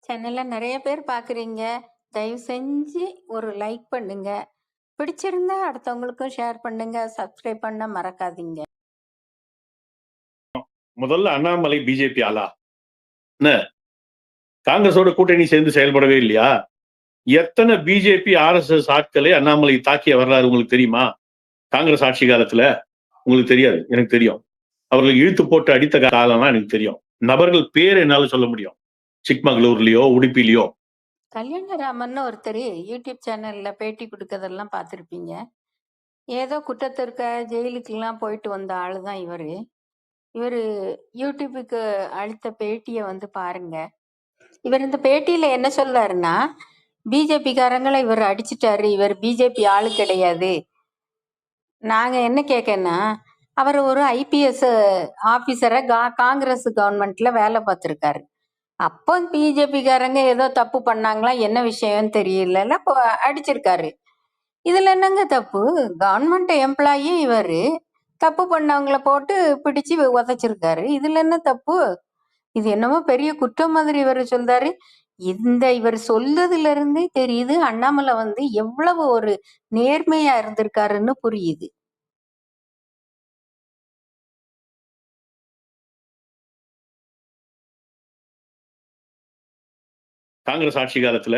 சேனல்ல நிறைய பேர் பார்க்குறீங்க. தயவு செஞ்சு ஒரு லைக் பண்ணுங்க. பிடிச்சிருந்தா அடுத்தவங்களுக்கும் ஷேர் பண்ணுங்க. சப்ஸ்கிரைப் பண்ண மறக்காதீங்க. முதல்ல அண்ணாமலை பிஜேபி ஆளா? என்ன காங்கிரஸோட கூட்டணி சேர்ந்து செயல்படவே இல்லையா? எத்தனை பிஜேபி ஆர்எஸ்எஸ் ஆட்களை அண்ணாமலை தாக்கிய வரலாறு உங்களுக்கு தெரியுமா? காங்கிரஸ் ஆட்சி காலத்துல உங்களுக்கு தெரியாது, எனக்கு தெரியும். அவர்கள் இழுத்து போட்டு அடித்த காலம்லாம் எனக்கு தெரியும். நபர்கள் பேர் என்னால சொல்ல முடியும். சிக்மங்களூர்லயோ உடுப்பிலையோ. கல்யாணராமன் ஒருத்தர் யூடியூப் சேனல்ல பேட்டி கொடுக்கறதெல்லாம் பார்த்துருப்பீங்க. ஏதோ குற்றத்திற்க ஜெயிலுக்கெல்லாம் போயிட்டு வந்த ஆளு தான் இவரு. இவர் யூடியூபுக்கு அளித்த பேட்டியை வந்து பாருங்க. இவர் இந்த பேட்டியில என்ன சொல்றாருன்னா, பிஜேபிக்காரங்களை இவர் அடிச்சிட்டாரு, இவர் பிஜேபி ஆளு கிடையாது. நாங்க என்ன கேட்கன்னா, அவர் ஒரு ஐபிஎஸ் ஆபீசரை காங்கிரஸ் கவர்மெண்ட்ல வேலை பார்த்திருக்காரு. அப்போ பிஜேபிக்காரங்க ஏதோ தப்பு பண்ணாங்களா, என்ன விஷயம்னு தெரியல, அடிச்சிருக்காரு. இதுல என்னங்க தப்பு? கவர்மெண்ட் எம்ப்ளாயி இவரு, தப்பு பண்ணவங்கள போட்டு பிடிச்சு உதைச்சிருக்காரு. இதுல என்ன தப்பு? இது என்னமோ பெரிய குற்றம் மாதிரி இவர் சொல்றாரு. இவர் சொல்றதுல இருந்தே தெரியுது அண்ணாமலை வந்து எவ்வளவு ஒரு நேர்மையா இருந்திருக்காருன்னு புரியுது. காங்கிரஸ் ஆட்சி காலத்துல